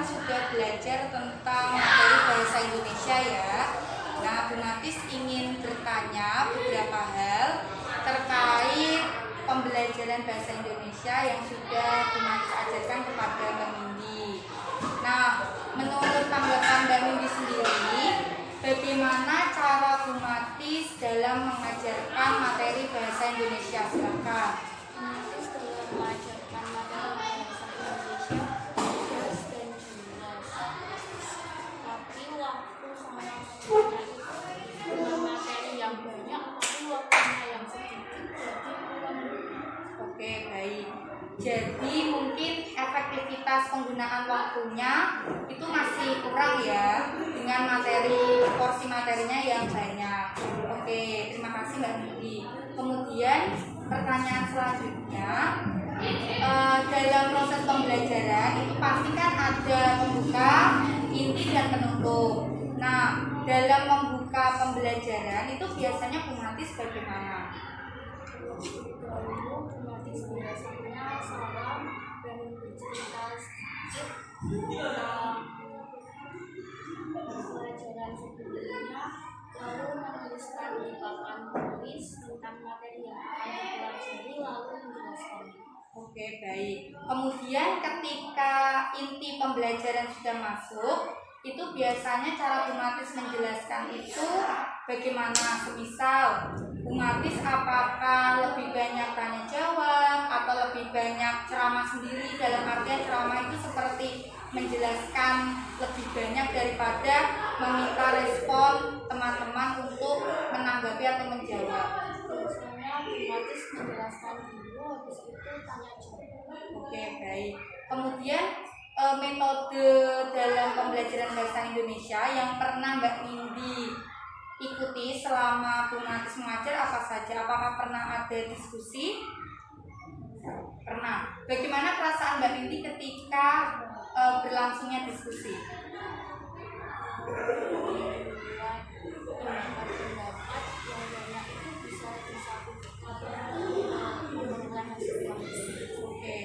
sudah belajar tentang materi bahasa Indonesia ya. Nah, Bu Matis ingin bertanya beberapa hal terkait pembelajaran bahasa Indonesia yang sudah Bu Matis ajarkan kepada Mbak Nindi. Nah, menurut tanggapan Mbak Nindi sendiri, bagaimana cara Bu Matis dalam mengajarkan materi bahasa Indonesia? Silakan. Matis dalam mengajarkan materi bahasa Indonesia jelas dan jelas. Tapi waktu sama dengan materi yang banyak, tapi waktunya yang sedikit, jadi kurang. Oke, baik. Jadi mungkin efektivitas penggunaan waktunya itu masih kurang ya dengan porsi materinya yang banyak. Oke, terima kasih Mbak Nindi. Kemudian pertanyaan selanjutnya, dalam proses pembelajaran itu pasti kan ada pembuka, inti dan penutup. Nah, dalam membuka pembelajaran itu biasanya Bu Matis bagaimana? Dahulu Matis biasanya salam dan bercerita sedikit tentang pelajaran sebelumnya, lalu menuliskan di papan tulis tentang materi yang akan dipelajari, lalu menjelaskannya. Oke, baik. Kemudian ketika inti pembelajaran sudah masuk, itu biasanya cara Bu Matis menjelaskan itu bagaimana? Semisal Bu Matis apakah lebih banyak tanya jawab atau lebih banyak ceramah sendiri? Dalam artian ceramah itu seperti menjelaskan lebih banyak daripada meminta respon teman-teman untuk menanggapi atau menjawab. Biasanya Bu Matis menjelaskan dulu, habis itu tanya jawab. Oke, baik. Kemudian metode dalam pembelajaran bahasa Indonesia yang pernah Mbak Nindi ikuti selama Bu Matis mengajar apa saja? Apakah pernah ada diskusi? Pernah. Bagaimana perasaan Mbak Nindi ketika berlangsungnya diskusi? Pendapat yang banyak itu bisa disatukan memberikan hasil yang bagus. Oke.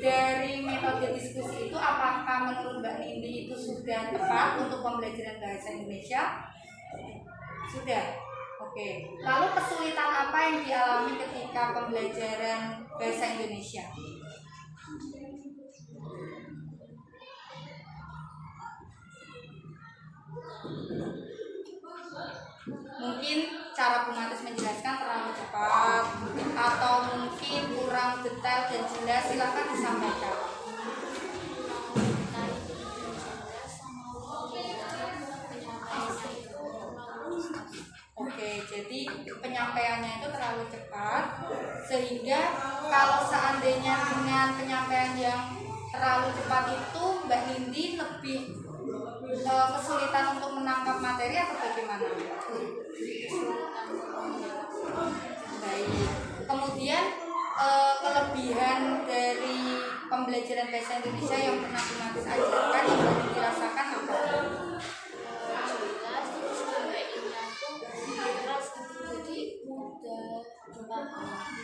Dari metode diskusi itu apakah menurut Mbak Nindi itu sudah tepat untuk pembelajaran bahasa Indonesia? Sudah. Oke. Lalu kesulitan apa yang dialami ketika pembelajaran bahasa Indonesia? Mungkin cara Bu Matis menjelaskan terlalu cepat atau mungkin kurang detail dan jelas, silakan disampaikan. Oke, jadi penyampaiannya itu terlalu cepat sehingga kalau seandainya dengan penyampaian yang terlalu cepat itu Mbak Nindi lebih kesulitan untuk menangkap materi atau bagaimana? Baik. Kemudian kelebihan dari pembelajaran bahasa Indonesia yang pernah Bu Matis ajarkan yang Mbak Nindi rasakan apa? Jelas, terus sampainya tuh jelas, jadi mudah dipahami.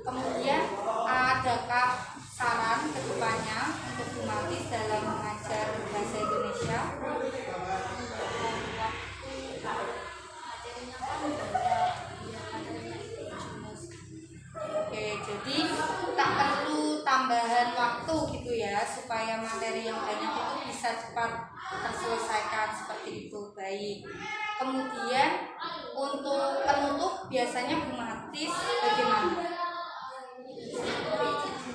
Kemudian adakah saran kedepannya untuk Bu Matis dalam mengajar bahasa Indonesia? Materinya kan banyak, biar materinya itu jelas. Oke, jadi tak perlu tambahan waktu gitu ya supaya materi yang banyak itu bisa cepat terselesaikan seperti itu. Baik. Kemudian untuk penutup biasanya Bu Matis bagaimana?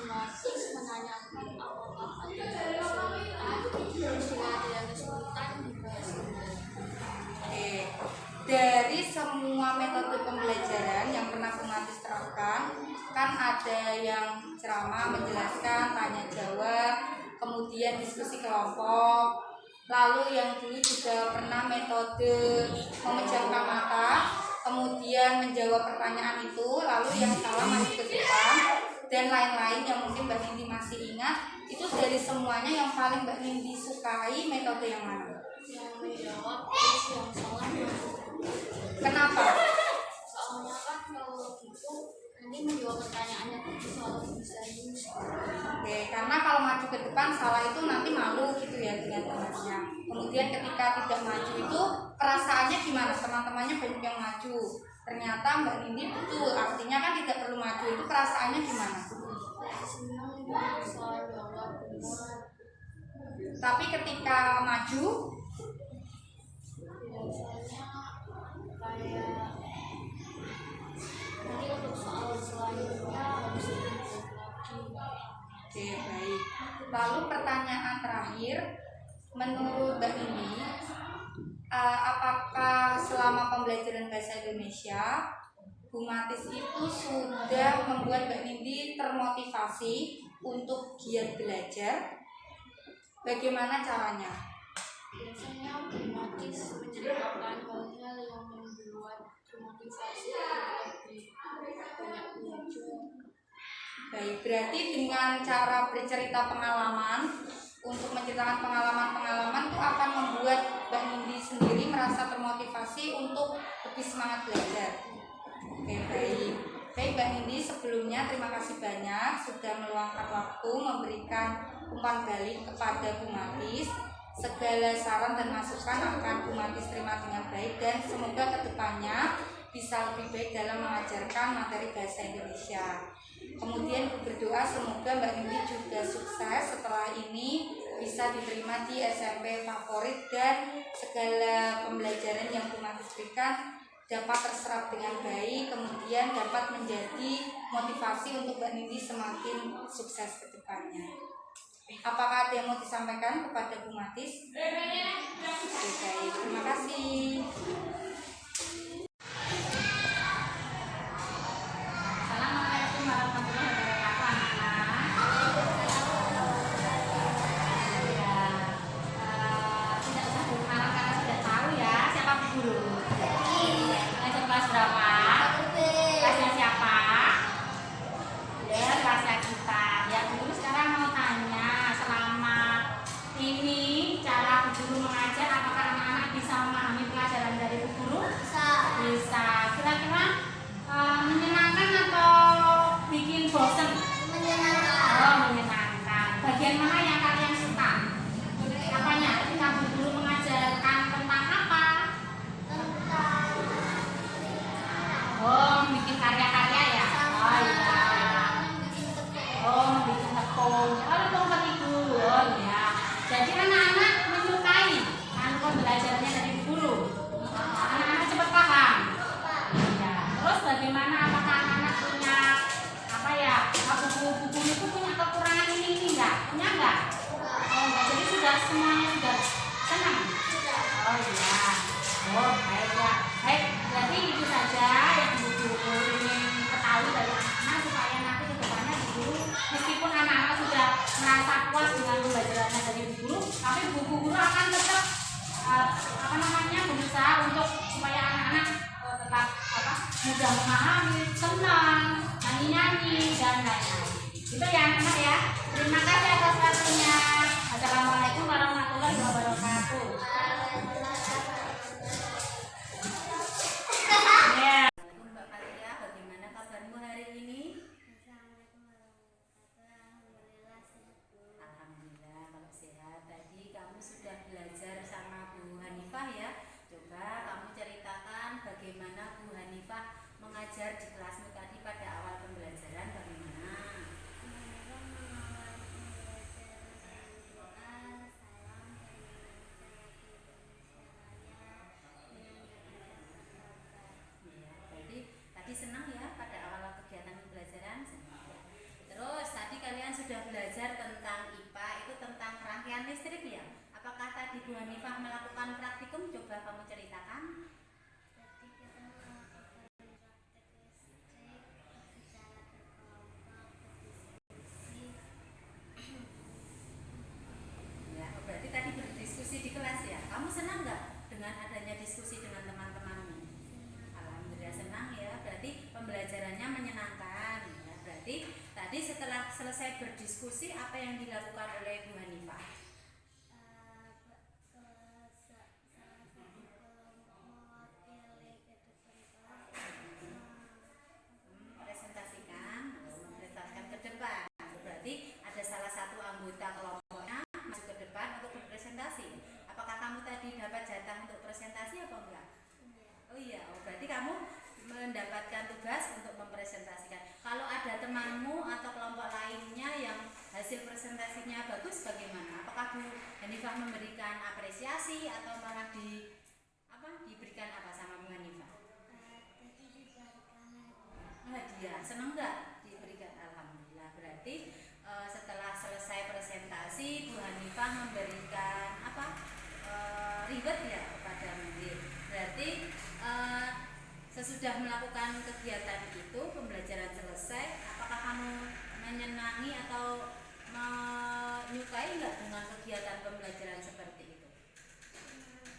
Matis menanyakan apakah ada kesulitan di bahasa Indonesia. Oke. Dari semua metode pembelajaran yang pernah Bu Matis terapkan, kan ada yang ceramah menjelaskan, tanya jawab, kemudian diskusi kelompok, lalu yang dulu juga pernah metode memejamkan mata, kemudian menjawab pertanyaan itu, lalu yang salah masih ke depan, dan lain-lain yang mungkin Mbak Nindi masih ingat. Itu dari semuanya yang paling Mbak Nindi sukai metode yang mana? Yang menjawab terus yang salah masuk. Kenapa? Soalnya kan kalau gitu Nanti menjawab pertanyaannya soal bisa news. Oke, karena kalau maju ke depan salah itu nanti malu gitu ya dengan temannya. Kemudian ketika tidak maju itu perasaannya gimana? Teman-temannya banyak yang maju. Ternyata Mbak Nindi betul, artinya kan tidak perlu maju, itu perasaannya gimana? Senang soal jawab benar. Tapi ketika maju, Biasanya kayak nanti untuk soal selanjutnya harus lebih lagi. oke baik. Lalu pertanyaan terakhir, menurut Mbak Nindi, apakah selama pembelajaran bahasa Indonesia Bu Matis itu sudah membuat Mbak Nindi termotivasi untuk giat belajar? Bagaimana caranya? Biasanya otomatis menceritakan hal-hal yang membuat termotivasi untuk lebih banyak belajar. Baik, berarti dengan cara bercerita pengalaman, untuk menceritakan pengalaman-pengalaman itu akan membuat Mbak Nindi sendiri merasa termotivasi untuk lebih semangat belajar. Oke, baik. Baik Mbak Nindi, sebelumnya terima kasih banyak sudah meluangkan waktu memberikan umpan balik kepada Bu Matis. Segala saran dan masukan akan Bu Matis terima dengan baik dan semoga kedepannya bisa lebih baik dalam mengajarkan materi bahasa Indonesia. Kemudian berdoa semoga Mbak Nindi juga sukses setelah ini bisa diterima di SMP favorit dan segala pembelajaran yang Bu Matis berikan dapat terserap dengan baik, kemudian dapat menjadi motivasi untuk Mbak Nindi semakin sukses ke depannya. Apakah ada yang mau disampaikan kepada Bu Matis? Oke, baik. Terima kasih. Assalamualaikum warahmatullahi wabarakatuh, anak-anak. Ya, tidak usah berkenalan karena sudah tahu ya siapa Bu Guru. Ngajar kelas berapa? Kelasnya siapa? Ya, kelasnya kita. Ya, Guru sekarang mau tanya, selama ini cara Bu Guru mengajar, apakah anak-anak bisa memahami pelajaran dari Bu Guru? Bisa. Kira-kira menyenangkan atau bikin bosan? Oh, menyenangkan. Bagian mana yang kalian suka? Apanya? Ketika Bu Guru mengajarkan tentang apa? Oh, bikin karya-karya ya? Oh iya. Oh, bikin tepung. Oh, tepung terigu. Oh iya. Jadi anak-anak menyukai pembelajarannya dari Bu Guru. Anak-anak cepat paham. Iya. Terus bagaimana? Apakah anak-anak punya apa ya? Buku-buku itu punya kekurangan ini enggak? Punya enggak? Oh enggak. Jadi sudah semuanya sudah senang. Oh iya. Oh baik ya. Baik. Jadi itu saja yang Bu Guru ingin ketahui dari anak-anak supaya nanti ke depannya Bu Guru meskipun anak-anak sudah merasa puas dengan pembelajarannya dari Bu Guru, tapi Bu Guru akan tetap berusaha untuk supaya anak-anak tetap mudah memahami, senang, nyanyi-nyanyi dan lain-lain. Itu ya anak-anak ya. Terima kasih atas waktunya. Assalamualaikum warahmatullahi wabarakatuh. Ya. Mbak Fatia, bagaimana kabarmu hari ini? Alhamdulillah kalau sehat. Tadi kamu sudah belajar sama Bu Hanifah ya. Coba kamu ceritakan bagaimana Bu Hanifah mengajar di kelasmu tadi pada awal pembelajaran bagaimana? Ya, berarti tadi senang ya pada awal kegiatan pembelajaran. Senang ya. Terus tadi kalian sudah belajar tentang IPA, itu tentang rangkaian listrik ya. Apakah tadi Bu Hanifah melakukan praktikum? Coba kamu ceritakan. Ya, berarti tadi berdiskusi di kelas ya. Kamu senang nggak dengan adanya diskusi dengan teman-temanmu? Alhamdulillah senang ya. Berarti pembelajarannya menyenangkan. Ya, berarti tadi setelah selesai berdiskusi apa yang dilakukan oleh Bu Hanifah? Presentasi dapat jatah untuk presentasi apa enggak? Iya. Oh iya, berarti kamu mendapatkan tugas untuk mempresentasikan. Kalau ada temanmu atau kelompok lainnya yang hasil presentasinya bagus, bagaimana? Apakah Bu Hanifah memberikan apresiasi atau malah diberikan apa sama Bu Hanifah? Tadi diberikan Hadiah. Senang nggak diberikan? Alhamdulillah. Berarti setelah selesai presentasi Bu Hanifah memberikan reward ya kepada Munir. Berarti sesudah melakukan kegiatan itu, pembelajaran selesai, apakah kamu menyenangi atau menyukai nggak dengan kegiatan pembelajaran seperti itu?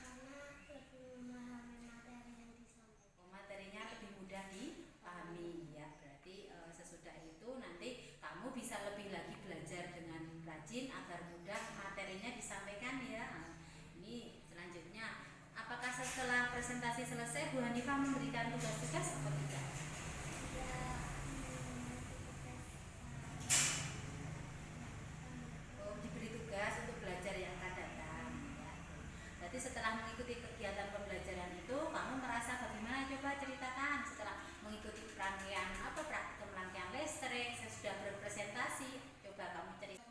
karena lebih memahami materi yang disampaikan. Oh, materinya lebih mudah dipahami ya. Berarti sesudah itu nanti kamu bisa lebih lagi belajar dengan rajin agar mudah materinya disampaikan ya. Nah, ini selanjutnya, apakah setelah presentasi selesai Bu Hanifah memberikan tugas-tugas atau tidak? Oh, diberi tugas untuk belajar yang akan datang ya. Berarti setelah mengikuti kegiatan pembelajaran itu, kamu merasa bagaimana? Coba ceritakan setelah mengikuti rangkaian praktikum rangkaian listrik, sesudah berpresentasi, coba kamu ceritakan.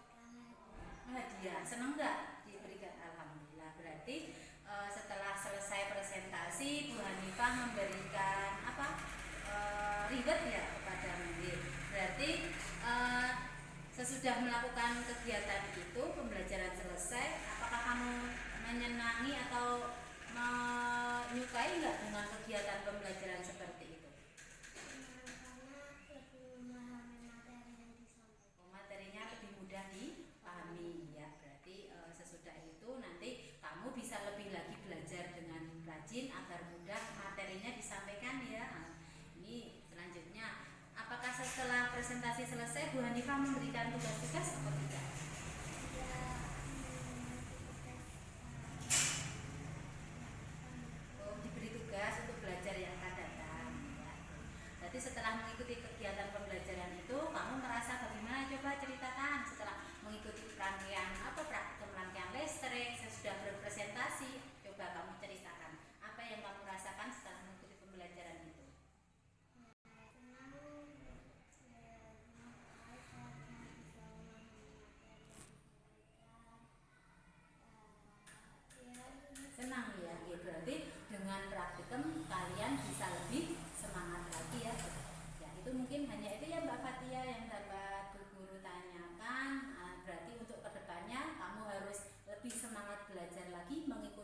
Hadiah, senang nggak diberikan? Alhamdulillah. Berarti setelah selesai presentasi, Bu Hanifah memberikan reward ya kepada Munir. Berarti sesudah melakukan kegiatan itu, pembelajaran selesai, apakah kamu menyenangi atau menyukai nggak dengan kegiatan pembelajaran seperti itu? Karena lebih memahami materi yang disampaikan. Oh, materinya lebih mudah dipahami ya. Berarti sesudah itu nanti kamu bisa lebih lagi belajar dengan rajin agar mudah materinya disampaikan ya. Nah, ini selanjutnya, apakah setelah presentasi selesai Bu Hanifah memberikan tugas-tugas atau tidak? Oh, diberi tugas untuk belajar yang akan datang ya. Berarti setelah mengikuti kegiatan pembelajaran itu, kamu merasa bagaimana? Coba ceritakan setelah mengikuti rangkaian praktikum rangkaian listrik, sesudah berpresentasi, coba kamu ceritakan apa yang kamu rasakan setelah mengikuti pembelajaran itu. Senang ya, gitu. Berarti dengan praktikum kalian bisa lebih semangat lagi ya. Ya, itu mungkin hanya itu ya Mbak Fatia yang dapat Bu Guru tanyakan. Berarti untuk kedepannya kamu harus lebih semangat belajar lagi mengikuti